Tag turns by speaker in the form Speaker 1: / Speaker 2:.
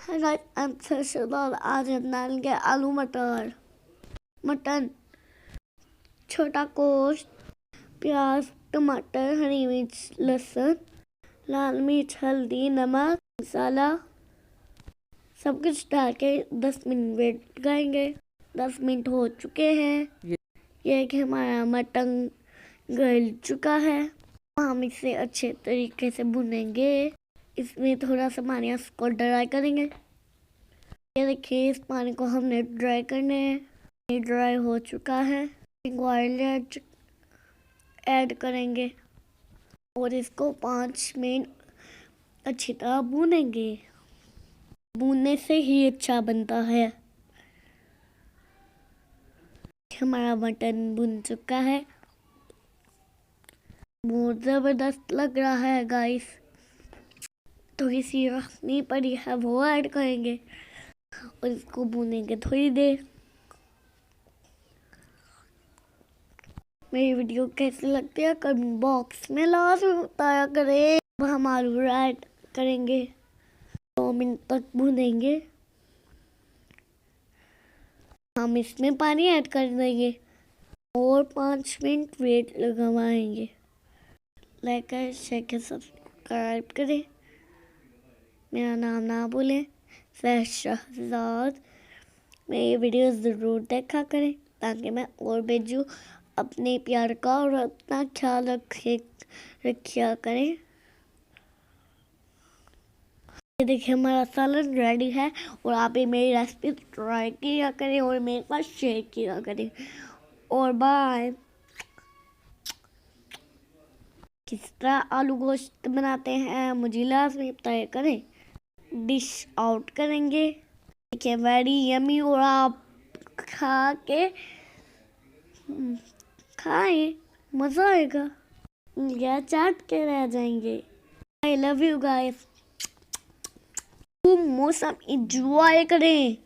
Speaker 1: Hi guys, I'm Sarshadal. आज हम डालेंगे आलू मटर, मटन, छोटा गोश्त, प्याज, टमाटर, हरी मिर्च, लहसुन, लाल मिर्च, हल्दी, नमक, मसाला सब कुछ डाल के 10 मिनट वेट लगाएंगे। 10 मिनट हो चुके हैं। ये कि हमारा मटन गल चुका है। हम इसे अच्छे तरीके से भुनेंगे। इसमें थोड़ा सा पानी इसको ड्राई करेंगे। ये देखिए, इस पानी को हमने ड्राई करना है। ये ड्राई हो चुका है। ऑयल ऐड करेंगे और इसको 5 मिनट अच्छी तरह भूनेंगे। भूनने से ही अच्छा बनता है। हमारा मटन भुन चुका है। बहुत ज़बरदस्त लग रहा है गाइस। थोड़ी सी रखनी पड़ी है, वो ऐड करेंगे और इसको भूनेंगे थोड़ी देर। मेरी वीडियो कैसी लगती है कमेंट बॉक्स में लाजमी बताया करें। हम आलू ऐड करेंगे, 2 मिनट तक भूनेंगे। हम इसमें पानी ऐड कर देंगे और 5 मिनट वेट लगवाएंगे। लाइक करें, शेयर सब्सक्राइब करें। मेरा नाम ना भूलें, शहजाद। मेरी वीडियो ज़रूर देखा करें ताकि मैं और भेजूँ। अपने प्यार का और अपना ख्याल रखिया करें। ये देखिए, हमारा सालन रेडी है और आप ये मेरी रेसिपी ट्राई किया करें और मेरे पास शेयर किया करें। और बाय। किस तरह आलू गोश्त बनाते हैं मुझे लाजमी बताया करें। डिश आउट करेंगे। देखिए, वेरी यमी। और आप खा के खाएं, मज़ा आएगा। या चाट के रह जाएंगे। I love you guys. खूब मौसम इंजॉय करें।